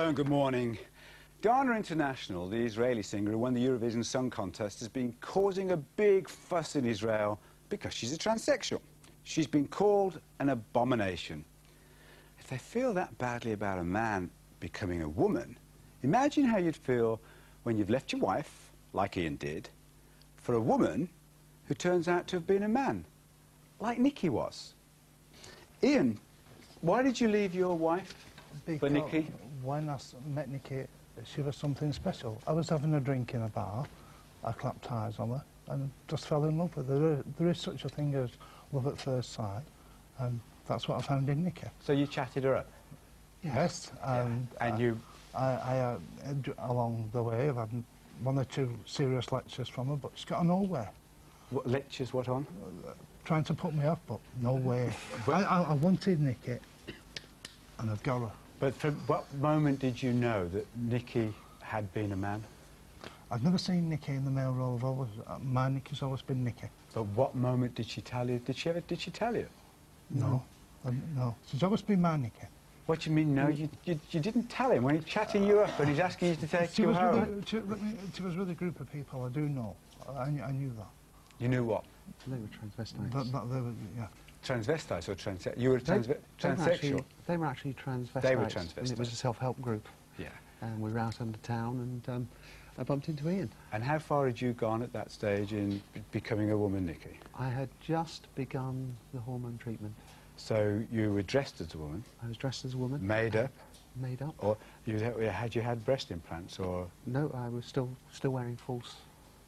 Hello and good morning. Dana International, the Israeli singer who won the Eurovision Song Contest, has been causing a big fuss in Israel because she's a transsexual. She's been called an abomination. If they feel that badly about a man becoming a woman, imagine how you'd feel when you've left your wife, like Ian did, for a woman who turns out to have been a man, like Nikki was. Ian, why did you leave your wife for Nikki? When I met Nikki, she was something special. I was having a drink in a bar, I clapped eyes on her and just fell in love with her. There is such a thing as love at first sight, and that's what I found in Nikki. So you chatted her up? Yes. And along the way, I've had one or two serious lectures from her, but she's got nowhere. What lectures, what on? Trying to put me off, but no way. I wanted Nikki, and I've got her. But from what moment did you know that Nikki had been a man? I've never seen Nikki in the male role. My Nikki's always been Nikki. But what moment did she tell you? Did she tell you? No. No. She's always been my Nikki. What do you mean, no? You didn't tell him when he's chatting you up and he's asking you to take you home? She was with a group of people, I do know. I knew that. You knew what? They were transvestites. They were, yeah. Transvestites or you were transsexual? They were actually transvestites. They were transvestites. And it was a self-help group. Yeah. And we were out under town and I bumped into Ian. And how far had you gone at that stage in becoming a woman, Nikki? I had just begun the hormone treatment. So you were dressed as a woman? I was dressed as a woman. Made up? Made up. Or had you had breast implants or...? No, I was still wearing false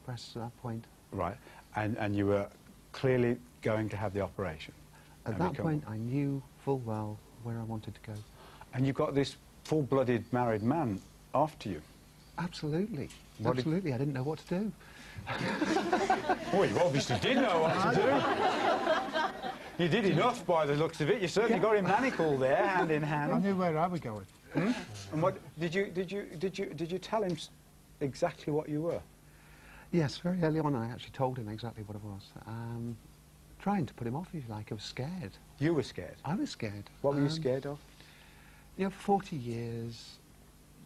breasts at that point. Right. And you were clearly going to have the operation? At that point, I knew full well where I wanted to go. And you got this full-blooded married man after you? Absolutely. Absolutely. I didn't know what to do. Well, you obviously did know what to do. You did enough by the looks of it. You certainly got him manacled there, hand in hand. I knew where I was going. Hmm? And what did you tell him exactly what you were? Yes, very early on I actually told him exactly what it was. Trying to put him off, if you like. I was scared. You were scared? I was scared. What were you scared of? You know, for 40 years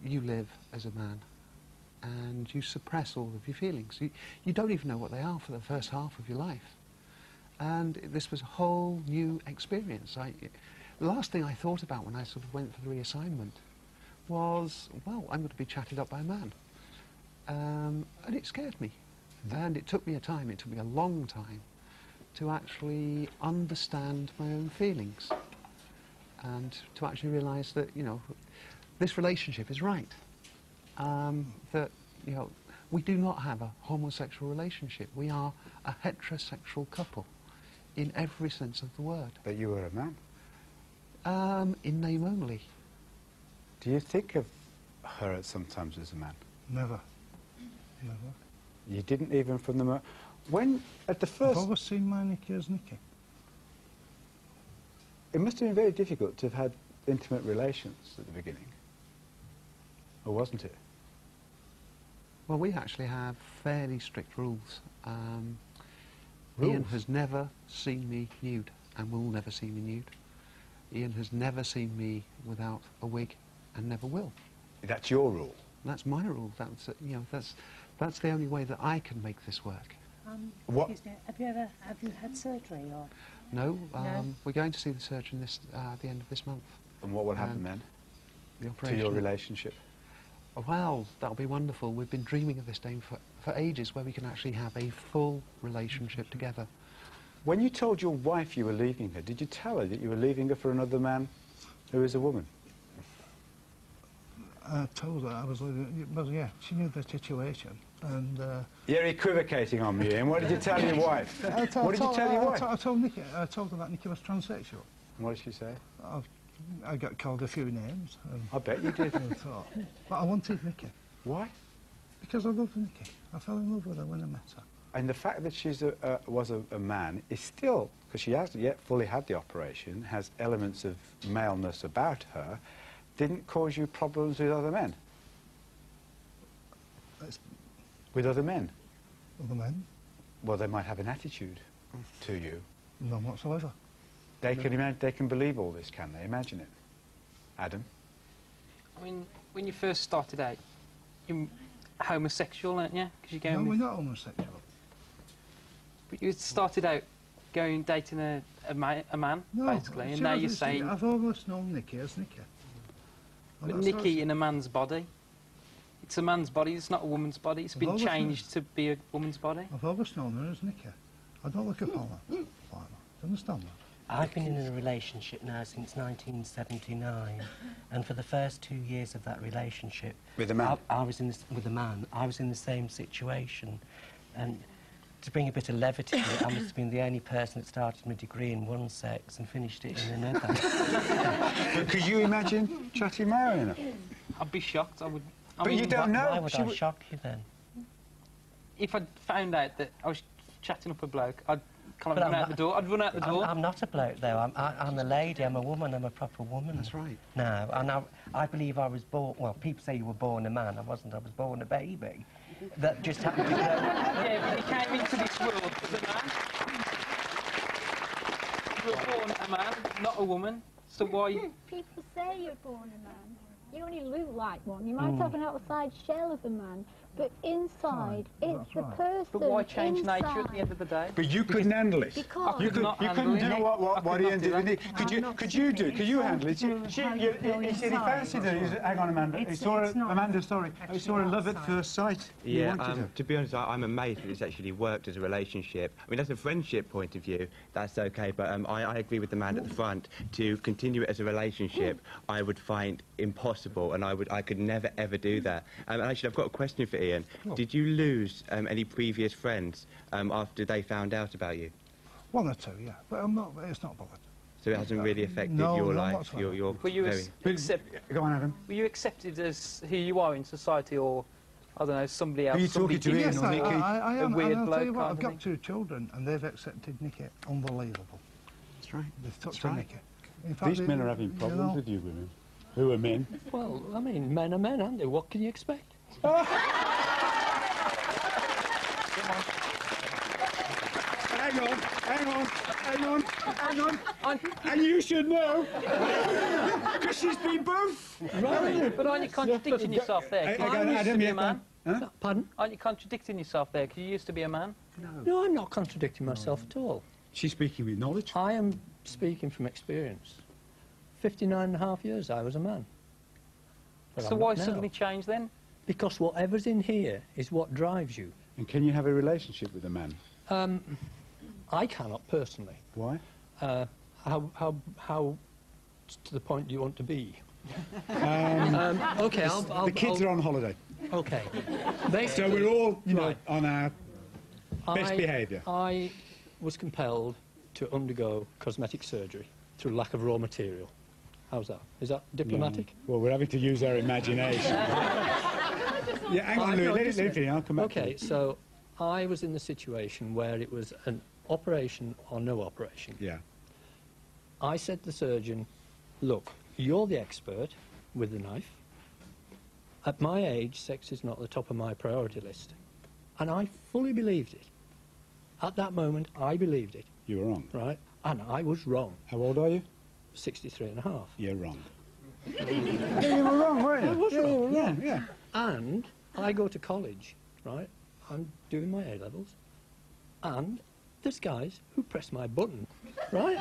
you live as a man and you suppress all of your feelings. You don't even know what they are for the first half of your life. And this was a whole new experience. The last thing I thought about when I sort of went for the reassignment was, well, I'm going to be chatted up by a man. And it scared me. And it took me a long time, to actually understand my own feelings and to actually realise that, you know, this relationship is right. That, you know, we do not have a homosexual relationship. We are a heterosexual couple in every sense of the word. But you were a man? In name only. Do you think of her sometimes as a man? Never. Never. You didn't even from the... When, at the first... I've always seen my Nikki as Nikki. It must have been very difficult to have had intimate relations at the beginning. Or wasn't it? Well, we actually have fairly strict rules. Rules? Ian has never seen me nude and will never see me nude. Ian has never seen me without a wig and never will. That's your rule? That's my rule. That's, you know, that's the only way that I can make this work. What? Have you had surgery or? No, we're going to see the surgeon at the end of this month. And what will happen then? The operation. To your relationship? Well, that'll be wonderful. We've been dreaming of this day for ages, where we can actually have a full relationship together. When you told your wife you were leaving her, did you tell her that you were leaving her for another man who is a woman? I told her I was leaving. Well, yeah, she knew the situation. And you're equivocating on me, Ian. What did you tell your wife? What did you tell your wife? I told Nikki. I told her that Nikki was transsexual. And what did she say? I got called a few names. I bet you did. But I wanted Nikki. Why? Because I loved Nikki. I fell in love with her when I met her. And the fact that she was a man is still, because she hasn't yet fully had the operation, has elements of maleness about her, didn't cause you problems with other men? With other men? Other men? Well, they might have an attitude to you. None whatsoever. They can believe all this, can they? Imagine it. Adam? I mean, when you first started out, you're homosexual, aren't you? Because you're No, going. we're not homosexual. But you started out dating a man, No, basically, and now you're saying. I've always known Nicky as Nicky. But Nicky in a man's body. It's a man's body. It's not a woman's body. It's been changed to be a woman's body. I've always known her as Nicky. I don't look upon her like that. Do you understand that? I've been in a relationship now since 1979, and for the first 2 years of that relationship, With a man? I was in with a man. I was in the same situation, and to bring a bit of levity to it, I must have been the only person that started my degree in one sex and finished it in another. But could you imagine Chatty marrying her? I'd be shocked. I would. But you don't know. Why would I shock you then? If I'd found out that I was chatting up a bloke, I'd kind of run out the door. I'd run out the door. I'm not a bloke, though. I'm a lady. I'm a woman. I'm a proper woman. That's right. No, and I believe I was born... Well, people say you were born a man. I wasn't. I was born a baby. That just happened to grow... Yeah, but you came into this world as a man. You were born a man, not a woman. So why... People say you're born a man. You only look like one. You might have an outside shell of a man, but inside, it's the person. But why change inside. nature at the end of the day? But you couldn't handle it. Because You couldn't do what Ian did with Nick. Could you do it? Could you handle it? He said he fancied her. He said, hang on, Amanda. He saw her, Amanda, sorry. He saw her love at first sight. Yeah, to be honest, I'm amazed that it's actually worked as a relationship. I mean, that's a friendship point of view, that's okay, but I agree with the man at the front. To continue it as a relationship, I would find impossible, and I could never, ever do that. And actually, I've got a question for Ian. Did you lose any previous friends after they found out about you? One or two, yeah. But it's not bothered. So it hasn't really affected No, your not life? whatsoever. Were you Go on, Adam. Were you accepted as who you are in society, or I don't know, somebody else? Are you talking to Ian Yes, or Nicky? I am. A weird and I'll bloke tell you what, kind I've of got thing? 2 children, and they've accepted Nicky. Unbelievable. That's right. They've touched That's right. Nicky. In fact, These men are having problems with you women. Who are men? Well, I mean, men are men, aren't they? What can you expect? Hang on. And you should know. Because she's been both. Right. But aren't you contradicting yourself there? 'Cause you used to be a man. Huh? Pardon? Aren't you contradicting yourself there? Because you used to be a man. No, I'm not contradicting myself at all. She's speaking with knowledge. I am speaking from experience. 59 and a half years I was a man. But So I'm why not now. suddenly change then? Because whatever's in here is what drives you. And can you have a relationship with a man? I cannot personally. Why? How to the point do you want to be? Okay, The kids are on holiday. Okay. So we're all, you know, Right. on our best behaviour. I was compelled to undergo cosmetic surgery through lack of raw material. How's that? Is that diplomatic? Well, we're having to use our imagination. Yeah, hang on, Louis. Let it finish. I'll come back to Okay, you. so I was in the situation where it was an operation or no operation. Yeah. I said to the surgeon, look, you're the expert with the knife. At my age, sex is not at the top of my priority list. And I fully believed it. At that moment, I believed it, You were wrong. right? And I was wrong. How old are you? 63 and a half. You're wrong. Yeah, you were wrong, weren't you? I was wrong, you were wrong, yeah. And I go to college, right? I'm doing my A-levels. And there's guys who press my button, right?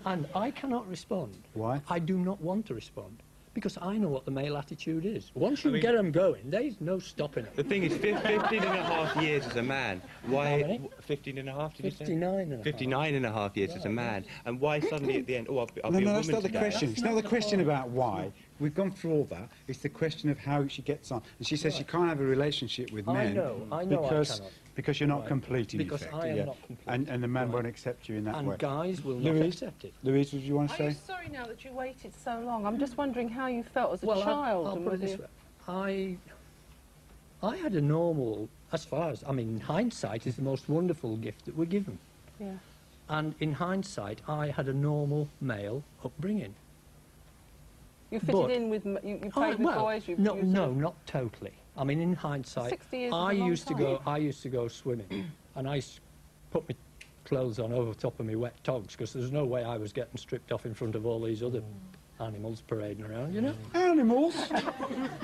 And I cannot respond. Why? I do not want to respond. Because I know what the male attitude is. Once you get them going, there's no stopping it. The thing is, 15 and a half years as a man. Why? How many? 15 and a half, did you say? 59 and a half. 59 and a half years as a man. And why suddenly at the end, oh, I'll No, be a no, woman that's not the today? question. It's not the question about why. We've gone through all that. It's the question of how she gets on. And she says she can't have a relationship with I men know I cannot. because you're not Right. complete in Because effect. I am yeah. not complete. And the man Right. won't accept you in that And way. guys will not Louise? accept it. Louise, what do you want to Are you say? sorry now that you waited so long? I'm just wondering how you felt as a Well, child. I'll and put it whether this way. I had a normal, as far as, I mean, hindsight is the most wonderful gift that we're given. Yeah. And in hindsight, I had a normal male upbringing. You fitted But- in with, you played with boys. You, no, you no, sort of- not totally. I mean, in hindsight, 60 years is a I long used to time. go. I used to go swimming, and I put my clothes on over top of my wet togs because there's no way I was getting stripped off in front of all these other animals parading around, you know. Animals?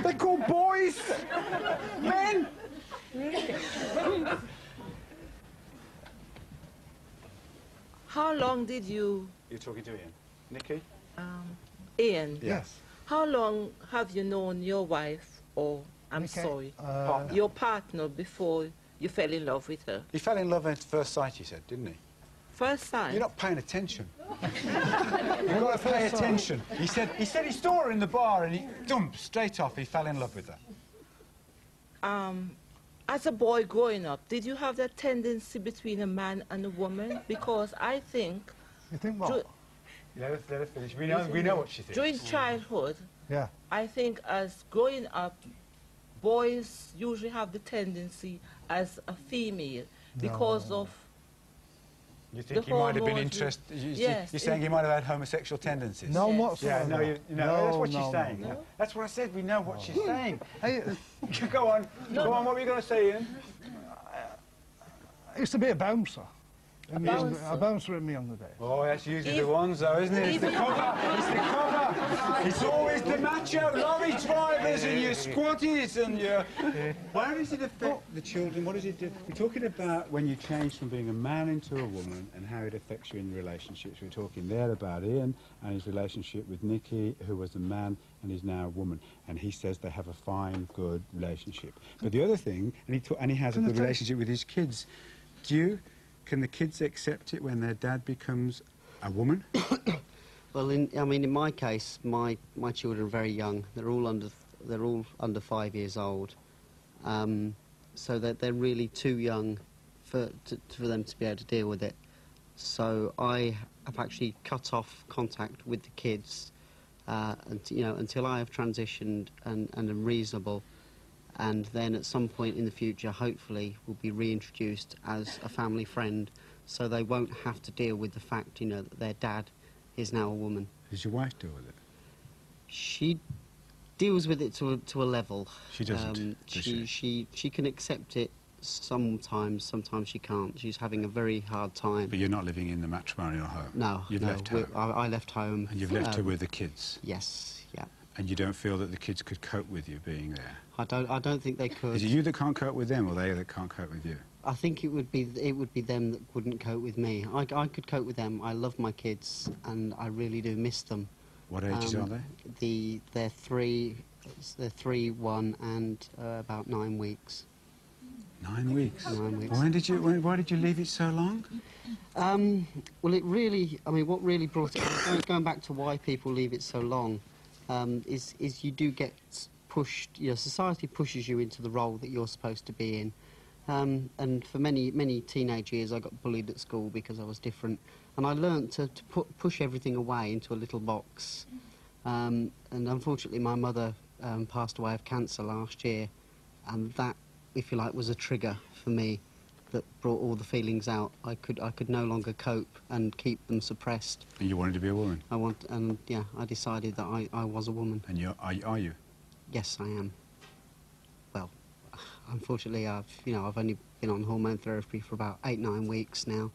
They're called boys! Men! How long did you... You're talking to Ian. Nikki? Ian? Yes. How long have you known your wife, or, I'm Okay. sorry, Partner. your partner before you fell in love with her? He fell in love at first sight, he said, didn't he? First time? You're not paying attention. You've got to pay attention. He said he saw her in the bar and he, straight off, he fell in love with her. As a boy growing up, did you have that tendency between a man and a woman? Because I think... You think what? Let her finish. We know what she thinks. During childhood, Yeah. I think as growing up, boys usually have the tendency as a female because of... You think The he might have been hormones, interested? yes, You're saying he might have had homosexual tendencies? No, Yes. whatsoever. Yeah, that's what she's saying. no. That's what I said. We know what she's saying. Hey, Go on. Go on. What were you going to say, Ian? I used to be a bouncer. bouncer? A bouncer in my younger days. Oh, that's usually the ones, though, isn't it? It's the cover. It's the cover. It's always the macho lorry drivers and your squatties and your... Why does it affect the children? What does it do? We're talking about when you change from being a man into a woman and how it affects you in relationships. We're talking there about Ian and his relationship with Nikki, who was a man and is now a woman. And he says they have a fine, good relationship. But the other thing, and he has a good relationship with his kids. Can the kids accept it when their dad becomes a woman? Well, in my case, my children are very young. They're all under 5 years old, so that they're really too young for them to be able to deal with it. So I have actually cut off contact with the kids, until I have transitioned and am reasonable. And then at some point in the future, hopefully, will be reintroduced as a family friend, so they won't have to deal with the fact, that their dad is now a woman. Does your wife deal with it? She deals with it to a level. She doesn't, does she can accept it sometimes she can't. She's having a very hard time. But you're not living in the matrimonial home? No, You've no, left home? I left home. And you've left her with the kids? Yes, yeah. And you don't feel that the kids could cope with you being there? I don't think they could. Is it you that can't cope with them, or they that can't cope with you? I think it would be them that wouldn't cope with me. I could cope with them. I love my kids, and I really do miss them. What ages are they? They're 3, 1, and about 9 weeks. 9 weeks. 9 weeks. Why did you leave it so long? Well, it really. What really brought it. Going back to why people leave it so long, is you do get pushed. Society pushes you into the role that you're supposed to be in. And for many teenage years, I got bullied at school because I was different, and I learnt to push everything away into a little box. And unfortunately, my mother passed away of cancer last year, and that, if you like, was a trigger for me that brought all the feelings out. I could no longer cope and keep them suppressed. And you wanted to be a woman? I decided that I was a woman. And are you? Yes, I am. Well, unfortunately, I've only been on hormone therapy for about 8-9 weeks now,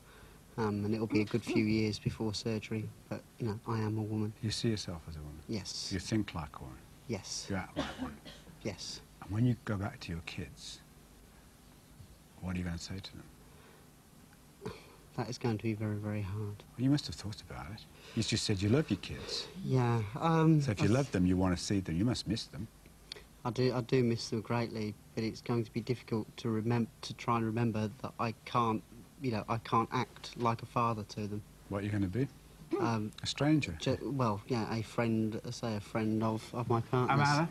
and it'll be a good few years before surgery. But I am a woman. You see yourself as a woman? Yes. You think like a woman? Yes. You act like one? Yes. And when you go back to your kids, what are you going to say to them? That is going to be very, very hard. Well, you must have thought about it. You just said you love your kids. Yeah. So if you love them, you want to see them. You must miss them. I do miss them greatly, but it's going to be difficult to try and remember that I can't act like a father to them. What are you going to be? A stranger? A friend, a friend of my partner's.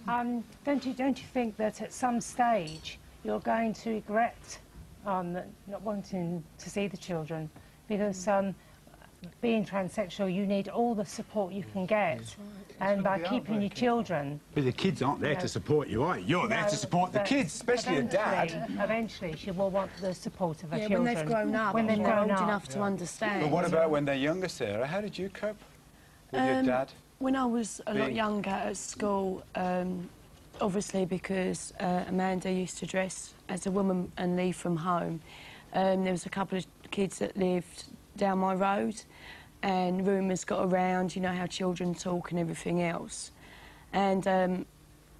Amanda? Don't you think that at some stage you're going to regret not wanting to see the children? Because being transsexual, you need all the support you can get. And by keeping your children... But the kids aren't there to support you, are you? You're there to support the kids, especially a dad. Eventually, she will want the support of her children. when they've grown up, when they've old grown up. enough to understand. But what about when they're younger, Sarah? How did you cope with your dad? When I was a lot younger at school, obviously because Amanda used to dress as a woman and leave from home, there was a couple of kids that lived down my road, and rumours got around, you know how children talk and everything else. And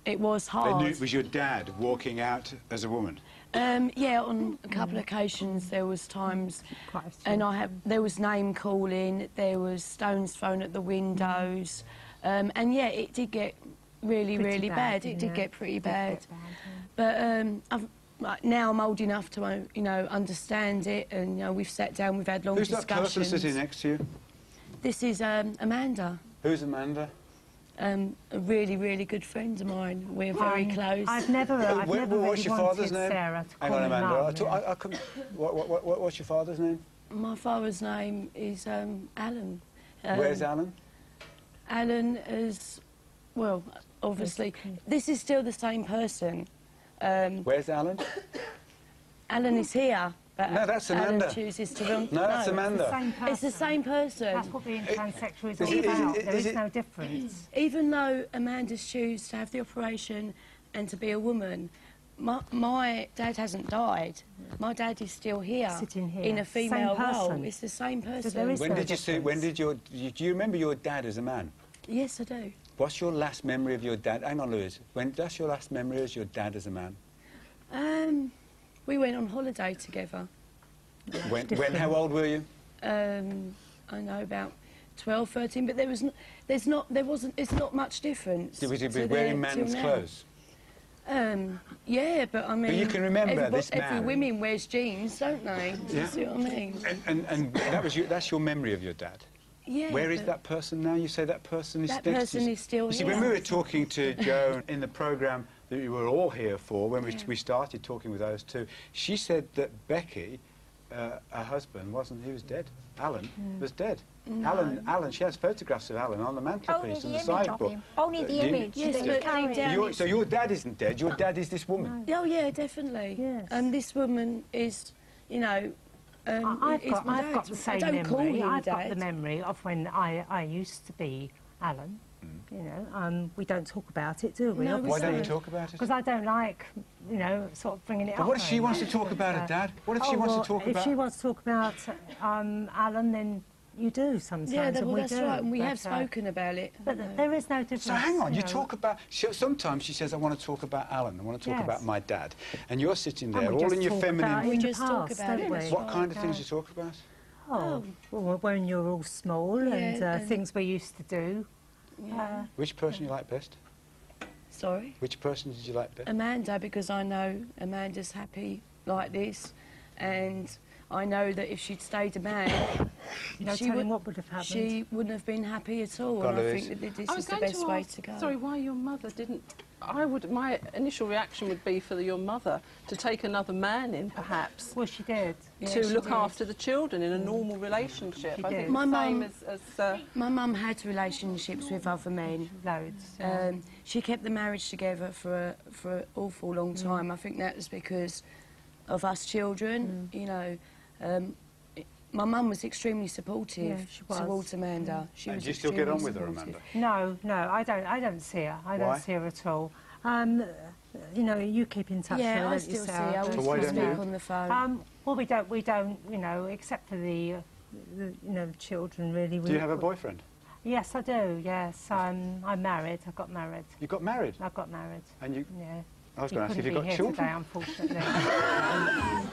it was hard. They knew it was your dad walking out as a woman? Yeah, on a couple of occasions there was times, and there was name calling, there was stones thrown at the windows, and yeah, it did get really bad. It did get pretty bad. But now I'm old enough to, you know, understand it, and you know, we've sat down, we've had long discussions. Who's that person sitting next to you? This is Amanda. Who's Amanda? A really good friend of mine. We're very close. I've never what's your father's name? Sarah to Hang on, Amanda. Mum, I couldn't. What's your father's name? My father's name is Alan. Where's Alan? Alan is, well, obviously, this is still the same person. Where's Alan? Alan is here. But no, that's Amanda. Alan chooses to run. No, that's Amanda. It's the same person. That's what being transsexual is all about. There is no difference. Even though Amanda's choose to have the operation and to be a woman, my dad hasn't died. My dad is still here, sitting here, in a female role. It's the same person. So there is when did you see? When did do you remember your dad as a man? Yes, I do. What's your last memory of your dad? Hang on, Louise. That's your last memory as your dad as a man? We went on holiday together. When? How old were you? I know, about 12, 13, but it's not much difference. Was he wearing men's clothes? Yeah, but I mean... But you can remember this man. Every women wears jeans, don't they? Do you see what I mean? And that's your memory of your dad? Yeah. Where is that person now? You say that person is that person is still here. You see, when we were talking to Joan in the programme that we were all here for, when we started talking with those two, she said that Becky, her husband, he was dead. Alan was dead. No. Alan, she has photographs of Alan on the mantelpiece and the sideboard. Only the image. Yes, so your dad isn't dead, your dad is this woman? No. Oh, yeah, definitely. Yes. And this woman is, you know... I've got the same memory. I've got the Dad. memory of when I used to be Alan. You know, we don't talk about it, do we? No, why don't you talk about it? Because I don't like, you know, sort of bringing it up. But what if she wants to talk about it, Dad? What if she wants to talk about... If she wants to talk about Alan, then you do sometimes. Yeah, and well, we that's do. right, and we have spoken about it. But there is no difference. So hang on, you talk about... sometimes she says, I want to talk about Alan, I want to talk about my dad. And you're sitting there, all in your feminine... We just talk about it. What kind of things do you talk about? Oh, well, when you're all small and things we used to do. Yeah. Which person you like best? Sorry? Which person did you like best? Amanda, because I know Amanda's happy like this, and I know that if she'd stayed a man, what would have happened. She wouldn't have been happy at all. And I think that this is the best way to go. Sorry, why your mother didn't... my initial reaction would be for your mother to take another man in, perhaps. Well, she did. To look after the children in a normal relationship. She I did. think My mum had relationships with other men. Loads. She kept the marriage together for an awful long time. I think that was because of us children, you know. My mum was extremely supportive towards Amanda. She was do you still get on with her, Amanda? No, I don't see her. I don't see her at all. You know, you keep in touch with her, I still see her. I So why don't speak you? on the phone. Well, we don't, you know, except for the children, really. Do you have a boyfriend? Yes, I do, yes. I'm married. I got married. You got married? I got married. And you... Yeah. I was going to ask if you got children. Today, unfortunately.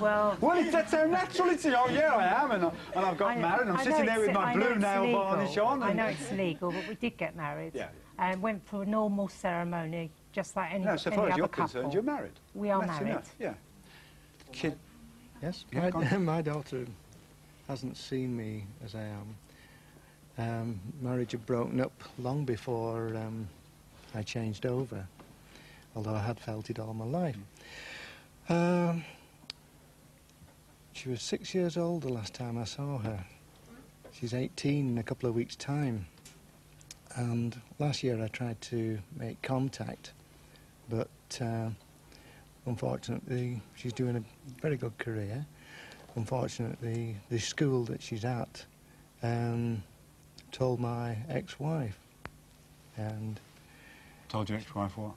well, that's so natural. It's yeah, I am, and I've got married. I'm sitting there with my blue nail varnish on. I know it's legal, but we did get married. Yeah. And went for a normal ceremony, just like any No, so far any as you're other couple. concerned, you're married. We are That's married. Enough. Yeah. Kid. Yes. Yeah, My daughter hasn't seen me as I am. Marriage had broken up long before I changed over, although I had felt it all my life. She was 6 years old the last time I saw her. She's 18 in a couple of weeks' time. And last year I tried to make contact, but unfortunately she's doing a very good career. Unfortunately, the school that she's at told my ex-wife. And told your ex-wife what?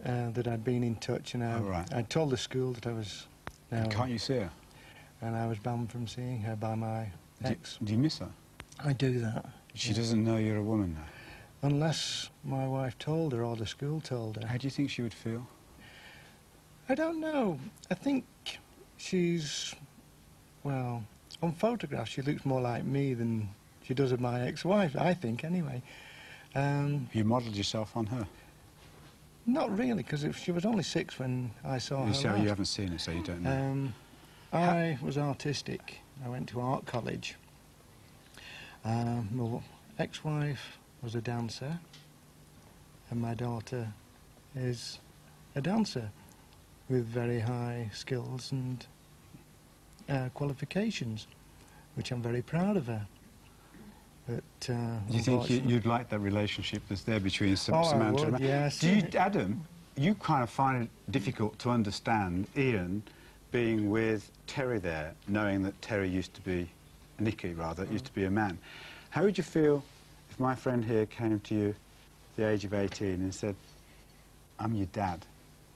That I'd been in touch, and I'd told the school that I was... Can't you see her? And I was banned from seeing her by my ex. Do you miss her? I do that. She doesn't know you're a woman now? Unless my wife told her or the school told her. How do you think she would feel? I don't know. I think she's, well, on photographs she looks more like me than she does of my ex-wife, I think, anyway. You modelled yourself on her? Not really, because she was only 6 when I saw her So last. you haven't seen her, so you don't know. I was artistic. I went to art college. My ex-wife was a dancer, and my daughter is a dancer with very high skills and qualifications, which I'm very proud of her. But do you think you'd like that relationship that's there between Samantha I would, and yes. Do you, Adam, you kind of find it difficult to understand Ian being with Terry there, knowing that Terry used to be, Nicky rather, used to be a man. How would you feel if my friend here came to you at the age of 18 and said, I'm your dad,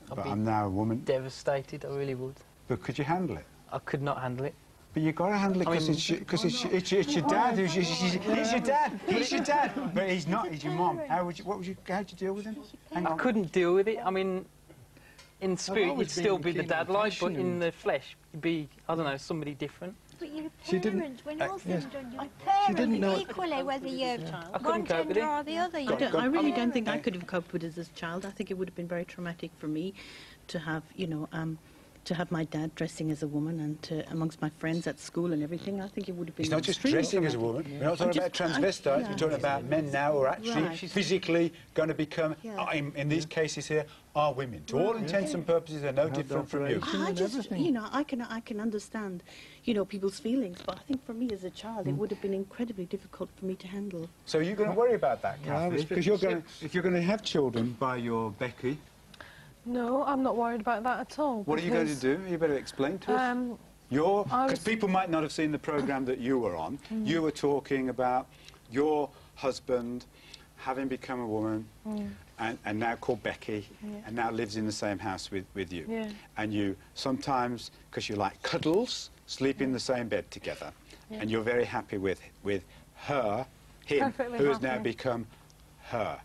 but I'm now a woman? Devastated, I really would. But could you handle it? I could not handle it. But you've got to handle it because it's your dad. He's your dad. He's your dad. But he's not. He's your mum. How'd you deal with him? I couldn't deal with it. I mean, in spirit you'd still be the dad like, but in the flesh you'd be, I don't know, somebody different. But you're parents, when all things done, you're didn't know parents equally, whether you're I one couldn't cope with gender it. or the other. I really don't think I could have coped with it as a child. I think it would have been very traumatic for me to have, you know, to have my dad dressing as a woman and to, amongst my friends at school and everything. I think it would have been. He's not just extremely dressing as a traumatic. woman. We're not talking about transvestites. We're talking about men now who are actually physically going to become, in these cases here, are women. To all intents and purposes, they're no different from you. I just, you know, I can understand, you know, people's feelings, but I think for me as a child, it would have been incredibly difficult for me to handle. So you're going to worry about that, Kathy, because if you're going to have children by your Becky. No, I'm not worried about that at all. What are you going to do? You better explain to us. Because people might not have seen the programme that you were on. You were talking about your husband having become a woman and now called Becky and now lives in the same house with you. Yeah. And you sometimes, because you like cuddles, sleep in the same bed together. Yeah. And you're very happy with her, him, Perfectly who has happy. now become her.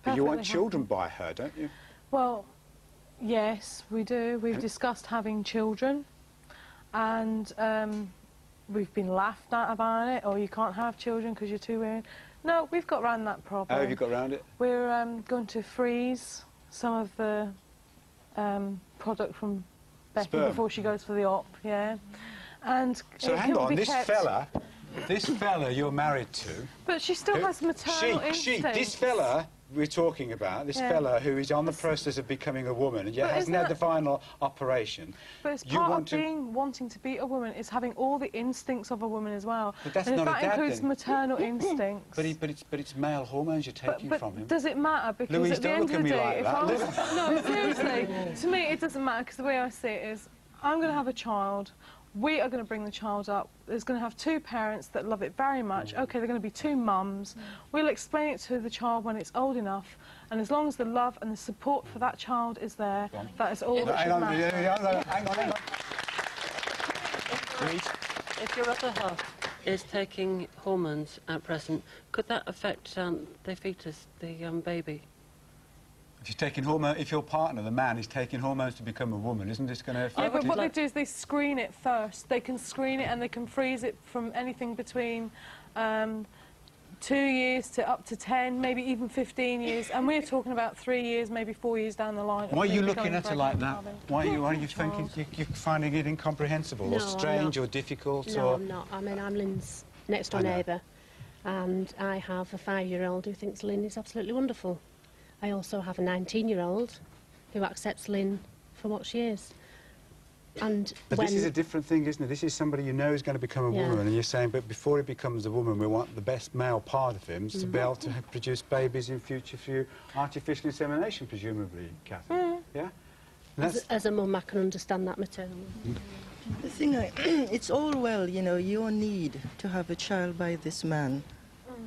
But you want Perfectly children by her, don't you? Well, yes, we do. We've discussed having children, and we've been laughed at about it. Oh, you can't have children because you're too weird. No, we've got around that problem. How have you got around it? We're going to freeze some of the product from Becky Sperm. before she goes for the op. Yeah, and So hang on, this fella you're married to. But she still has maternal instincts. This fella we're talking about, this fella who is on the process of becoming a woman and yet hasn't had the final operation. But it's part of wanting to be a woman is having all the instincts of a woman as well. But that's and not if that a dad, includes then. maternal instincts. But it's male hormones you're taking from him. Does it matter? Because Louise, at the don't end look of at the me day, like that. if I was, no, seriously, to me it doesn't matter because the way I see it is, I'm going to have a child. We are going to bring the child up. There's going to have 2 parents that love it very much. OK, they're going to be 2 mums. We'll explain it to the child when it's old enough. And as long as the love and the support for that child is there, that is all that should matter. Hang on. If your other half is taking hormones at present, could that affect the fetus, the baby? If you're taking hormone, if your partner, the man, is taking hormones to become a woman, isn't this going to affect Yeah, but it? what they do is they screen it first. They can screen it and they can freeze it from anything between 2 years to up to 10, maybe even 15 years. And we're talking about 3 years, maybe 4 years down the line. Why are you looking at her like that? Why are you thinking you're finding it incomprehensible or strange or difficult? No, I'm not. I mean, I'm Lynn's next door neighbour, and I have a 5-year-old who thinks Lynn is absolutely wonderful. I also have a 19-year-old who accepts Lynn for what she is. And but this is a different thing, isn't it? This is somebody you know is going to become a woman, and you're saying, but before he becomes a woman, we want the best male part of him to be able to produce babies in future through artificial insemination, presumably, Kathy. Yeah? As a mum, I can understand that maternal. The thing, it's all well, you know, your need to have a child by this man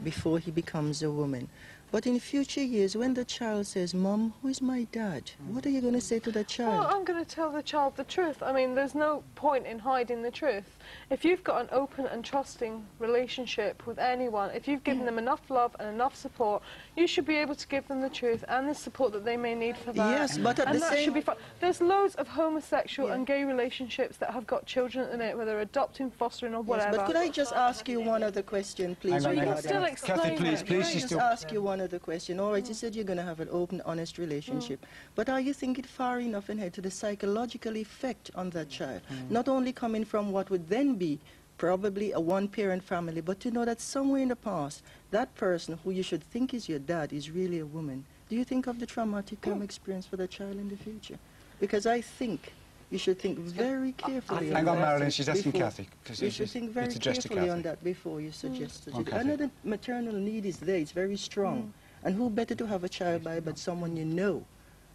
before he becomes a woman. But in future years, when the child says, Mom, who is my dad? What are you going to say to the child? Well, I'm going to tell the child the truth. I mean, there's no point in hiding the truth. If you've got an open and trusting relationship with anyone, if you've given them enough love and enough support, you should be able to give them the truth and the support that they may need for that. Yes, but at and the that same... should be fine. There's loads of homosexual and gay relationships that have got children in it, whether adopting, fostering or whatever. Yes, but could I just ask you one other question, please? You can still explain Kathy, please, it. please. Can I just ask you one other question? All right, you said you're going to have an open, honest relationship, but are you thinking far enough ahead to the psychological effect on that child? Not only coming from what would then be probably a one-parent family, but to know that somewhere in the past, that person who you should think is your dad is really a woman. Do you think of the traumatic experience for the child in the future? Because I think you should think very carefully on that. Hang on, Marilyn, she's asking Kathy. You should think very carefully on that before you suggest it. I know the maternal need is there, it's very strong. And who better to have a child by but someone you know?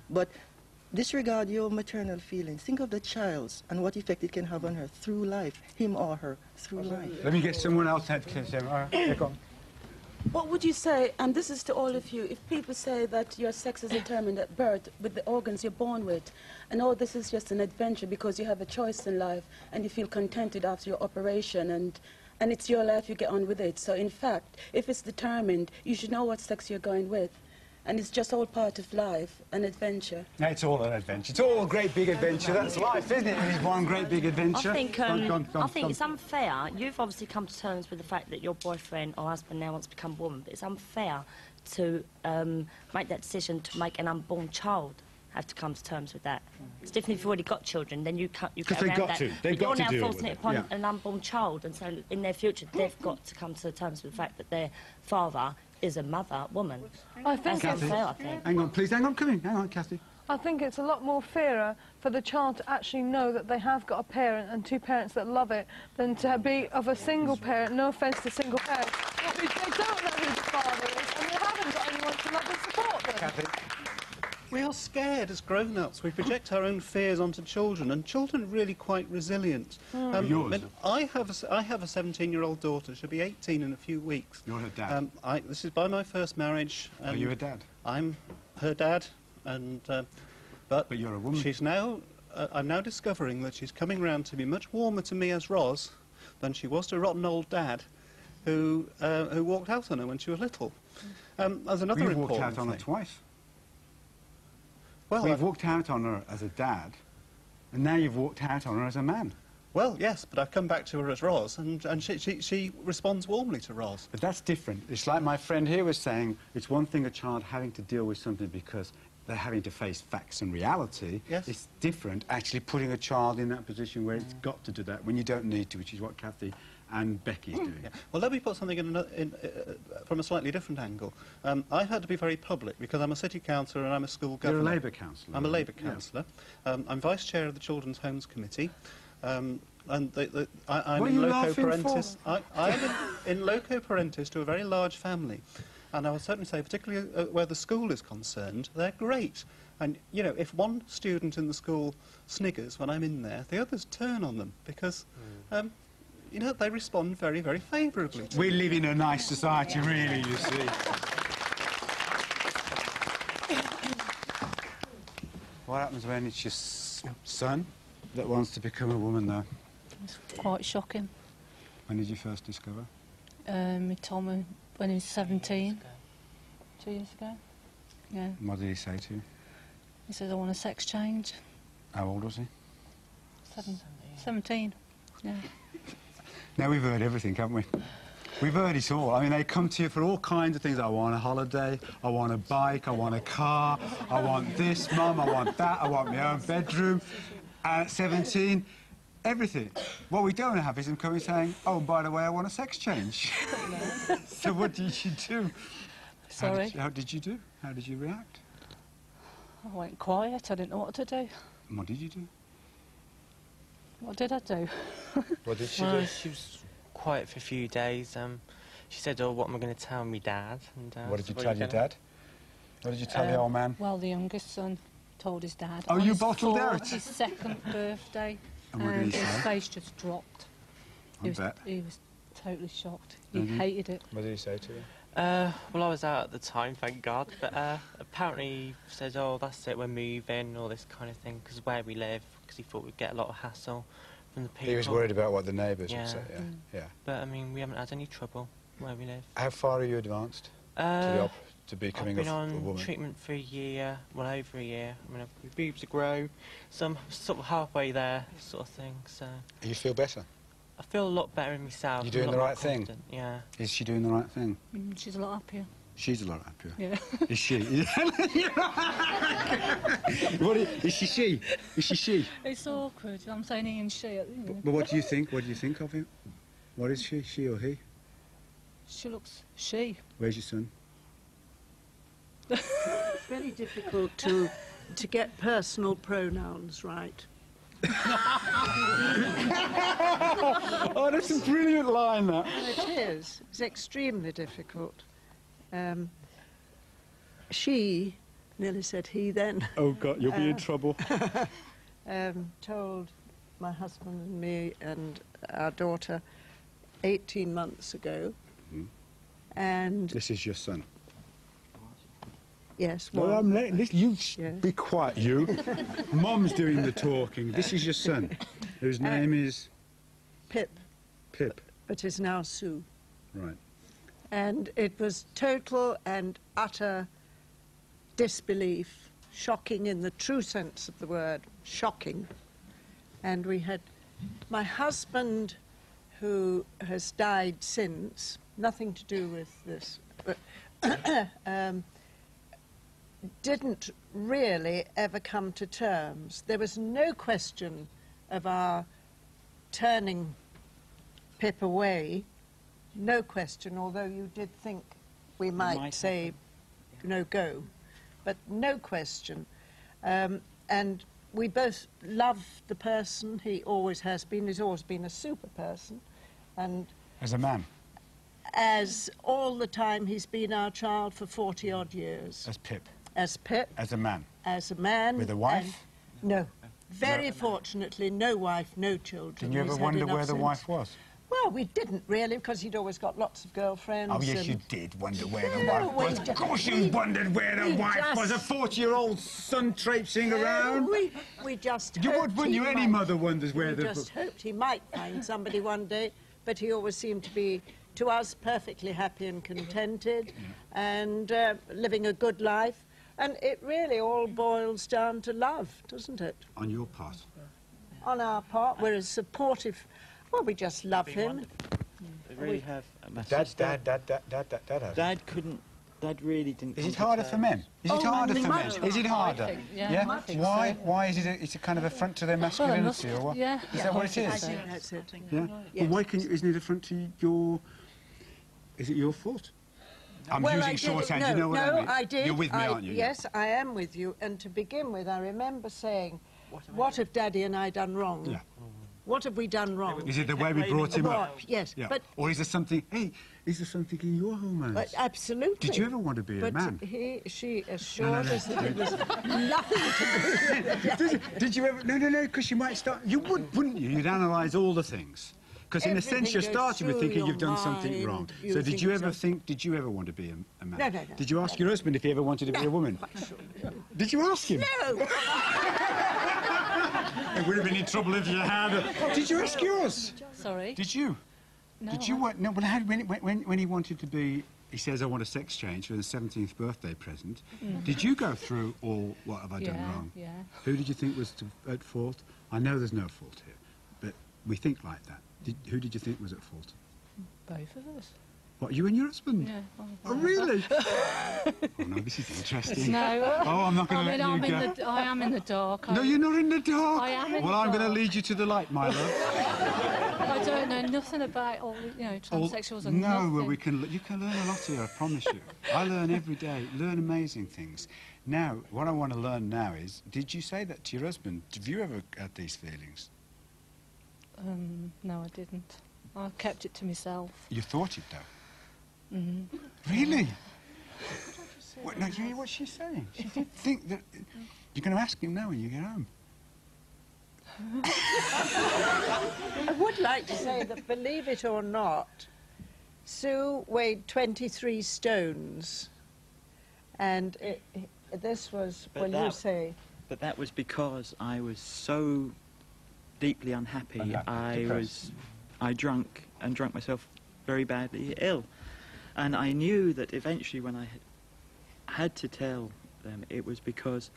But disregard your maternal feelings. Think of the child's and what effect it can have on her through life, him or her through life. Let me get someone else to say. All right, here, go on. What would you say, and this is to all of you, if people say that your sex is determined at birth with the organs you're born with, and oh, this is just an adventure because you have a choice in life and you feel contented after your operation and it's your life, you get on with it. So in fact, if it's determined, you should know what sex you're going with. And it's just all part of life, an adventure. No, it's all an adventure. It's all a great big adventure. That's life, isn't it? It's one great big adventure. I think, I think it's unfair. You've obviously come to terms with the fact that your boyfriend or husband now wants to become a woman, but it's unfair to make that decision to make an unborn child have to come to terms with that. It's different if you've already got children, then you get around that. They've got to. You're now forcing it upon yeah. an unborn child, and so in their future they've got to come to terms with the fact that their father is a woman. I think that's unfair, I think. Hang on, please, hang on, come in. Hang on, Kathy. I think it's a lot more fairer for the child to actually know that they have got a parent and two parents that love it than to be of a single parent, no offence to single parents, but they don't know who the father is and they haven't got anyone to love and support them. Kathy. We are scared as grown-ups. We project our own fears onto children, and children are really quite resilient. Yours? I have a 17-year-old daughter. She'll be 18 in a few weeks. You're her dad? This is by my first marriage. Are you a dad? I'm her dad, and but you're a woman. She's now. I'm now discovering that she's coming round to be much warmer to me as Ros than she was to rotten old Dad, who walked out on her when she was little. There's another We've important walked out on her thing. twice. Well, we've walked out on her as a dad, and now you've walked out on her as a man. Well, yes, but I've come back to her as Ros, and she responds warmly to Ros. But that's different. It's like my friend here was saying, it's one thing a child having to deal with something because they're having to face facts and reality. Yes. It's different actually putting a child in that position where it's got to do that when you don't need to, which is what Kathy and Becky's doing. Yeah. Well, let me put something from a slightly different angle. I've had to be very public because I'm a city councillor and I'm a school governor. You're a Labour councillor. I'm a Labour councillor. I'm vice chair of the Children's Homes Committee. And I'm in loco parentis. I am in loco parentis to a very large family. And I would certainly say, particularly where the school is concerned, they're great. And, you know, if one student in the school sniggers when I'm in there, the others turn on them because... you know, they respond very, very favourably. We live in a nice society, really, you see. What happens when it's your son that wants to become a woman, though? It's quite shocking. When did you first discover? He told me when he was 17, 2 years ago. Yeah. And what did he say to you? He said, I want a sex change. How old was he? 17, yeah. Now, we've heard everything, haven't we? We've heard it all. I mean, they come to you for all kinds of things. I want a holiday, I want a bike, I want a car, I want this, Mum, I want that, I want my own bedroom. And at 17, everything. What we don't have is them coming saying, oh, by the way, I want a sex change. So what did you do? Sorry? How did you do? How did you react? I went quiet, I didn't know what to do. And what did you do? What did I do? What did she do? She was quiet for a few days. She said, oh, what am I going to tell me dad? And, what did you tell your dad? What did you tell the old man? Well, the youngest son told his dad. Oh, you bottled out? His second birthday. And what did he say? His face just dropped. I bet. He was totally shocked. He hated it. What did he say to you? Well, I was out at the time, thank God, but apparently he said, oh, that's it, we're moving, all this kind of thing, because where we live, because he thought we'd get a lot of hassle from the people. He was worried about what the neighbours would say, yeah. But, I mean, we haven't had any trouble where we live. How far are you advanced to becoming a woman? I've been on treatment for a year, well, over a year. I mean, my boobs are grow, so I'm sort of halfway there, sort of thing, so... You feel better? I feel a lot better in myself. You're doing the right thing? Yeah. Is she doing the right thing? She's a lot happier. She's a lot happier? Yeah. Is she? Is she she? Is she she? It's awkward. I'm saying he and she. But what do you think? What do you think of him? What is she? She or he? She looks she. Where's your son? It's very difficult to get personal pronouns right. Oh, that's a brilliant line, that. It is. It's extremely difficult. She, nearly said he then. Oh, God, you'll be in trouble. Told my husband and me and our daughter 18 months ago. And... This is your son? Yes. Well, I'm letting this. You be quiet, you. Mom's doing the talking. This is your son, whose name is Pip. Pip. But is now Sue. Right. And it was total and utter disbelief, shocking in the true sense of the word, shocking. And we had my husband, who has died since, nothing to do with this, but didn't really ever come to terms. There was no question of our turning Pip away, no question, although you did think we might say, no, go, but no question. And we both love the person. He always has been. He's always been a super person. And as a man? As all the time he's been our child for 40-odd years. As Pip? As Pip. As a man? As a man. With a wife? No. Very fortunately, no wife, no children. Did you ever wonder where the wife was? Well, we didn't really, because he'd always got lots of girlfriends. Oh, yes, you did wonder where the wife was. Of course you wondered where the wife was. A 40-year-old son traipsing around. We just you would, wouldn't you? Any mother wonders where the... We just hoped he might find somebody one day, but he always seemed to be, to us, perfectly happy and contented, and living a good life. And it really all boils down to love, doesn't it? On your part? On our part, we're as supportive. Well, we just love him. They really have. Dad couldn't. Dad really didn't. Is it harder for men? Is it harder for men? Is it harder? Yeah. Why? So. Why is it? It's a kind of affront to their masculinity, or what? Yeah. Is that what it is? I think that's it. Yeah. Well, why can you? Isn't it affront to your? Is it your fault? I'm using shorthand. No, you know what I mean? I did. You're with me, aren't you? Yes, I am with you. And to begin with, I remember saying, "What have Daddy and I done wrong? Yeah. What have we done wrong?" Is it the way we brought him up? Yes. Yeah. But or is there something? Hey, is there something in your hormones? But absolutely. Did you ever want to be a man? But she assured us that it was nothing to do with it. Did you ever? No, because you might start. You would, wouldn't you? You'd analyse all the things. Because in a sense, you're starting with thinking you've done something wrong. So did you ever think? Did you ever want to be a man? No. Did you ask your husband if he ever wanted to be a woman? Did you ask him? No. We would have been in trouble if you had. Did you ask yours? Sorry. Did you? No. Did you want? No. But when he wanted to be, he says, "I want a sex change for the 17th birthday present." Did you go through all? What have I done wrong? Yeah. Who did you think was at fault? I know there's no fault here, but we think like that. Who did you think was at fault? Both of us. What, you and your husband? Yeah. Oh, really? Oh, no, this is interesting. No. Oh, I'm not going to let you go. I am in the dark. No, you're not in the dark. I am in the dark. Well, I'm going to lead you to the light, my love. I don't know nothing about all, transsexuals and no, nothing. well, you can learn a lot here, I promise you. I learn every day, learn amazing things. Now, what I want to learn now is, did you say that to your husband? Have you ever had these feelings? No, I didn't. I kept it to myself. You thought it, though? Mm-hmm. Really? What, no, you hear what she's saying? She did think that... You're going to ask him now when you get home. I would like to say that, believe it or not, Sue weighed 23 stones, and this was, But you say... But that was because I was so deeply unhappy. I drank myself very badly ill. And I knew that eventually when I had to tell them, it was because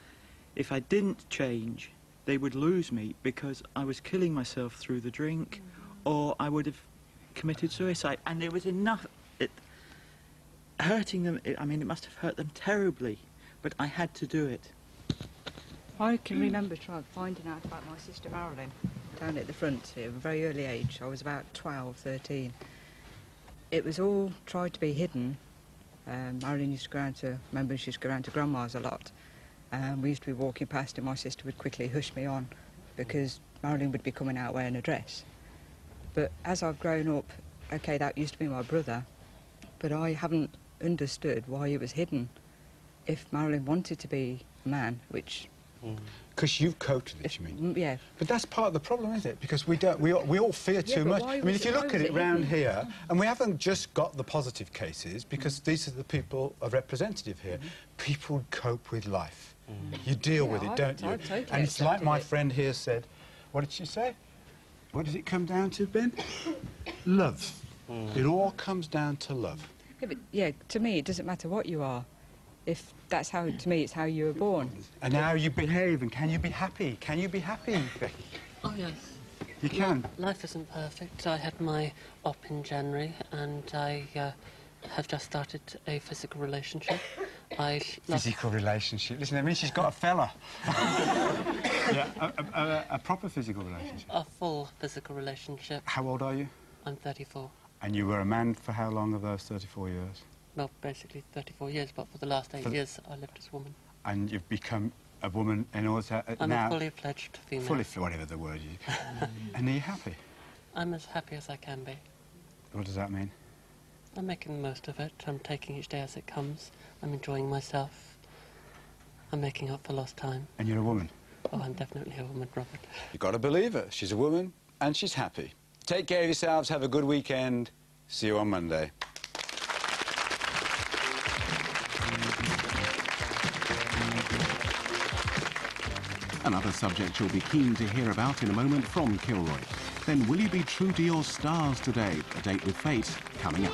if I didn't change, they would lose me because I was killing myself through the drink, or I would have committed suicide. And there was enough... hurting them, I mean, it must have hurt them terribly, but I had to do it. I can remember finding out about my sister Marilyn down at the front at a very early age. I was about 12, 13. It was all tried to be hidden. Marilyn used to go around to, remember she used to go around to Grandma's a lot. We used to be walking past and my sister would quickly hush me on because Marilyn would be coming out wearing a dress. But as I've grown up, okay, that used to be my brother, but I haven't understood why it was hidden. If Marilyn wanted to be a man, which... Because you've coped with it, you mean? Yeah. But that's part of the problem, isn't it? Because we all fear too much. I mean, if you look at it round here, and we haven't just got the positive cases, because these are the people are representative here. People cope with life. You deal with it, don't you? Totally and it's like my friend here said. What did she say? What does it come down to, Ben? Love. It all comes down to love. Yeah, but, yeah, to me, it doesn't matter what you are. If that's how, to me, it's how you were born. And how you behave, and can you be happy? Can you be happy, Becky? Oh, yes. You can? Life isn't perfect. I had my op in January, and I have just started a physical relationship. Physical relationship? Listen, I mean, she's got a fella. Yeah, a proper physical relationship. A full physical relationship. How old are you? I'm 34. And you were a man for how long of those 34 years? Well, basically 34 years, but for the last 8 years I lived as a woman. And you've become a woman in order to... I'm now, a fully fledged female. Whatever the word is. And are you happy? I'm as happy as I can be. What does that mean? I'm making the most of it. I'm taking each day as it comes. I'm enjoying myself. I'm making up for lost time. And you're a woman? Oh, I'm definitely a woman, Robert. You've got to believe her. She's a woman and she's happy. Take care of yourselves. Have a good weekend. See you on Monday. Another subject you'll be keen to hear about in a moment from Kilroy. Then will you be true to your stars today? A date with fate coming up.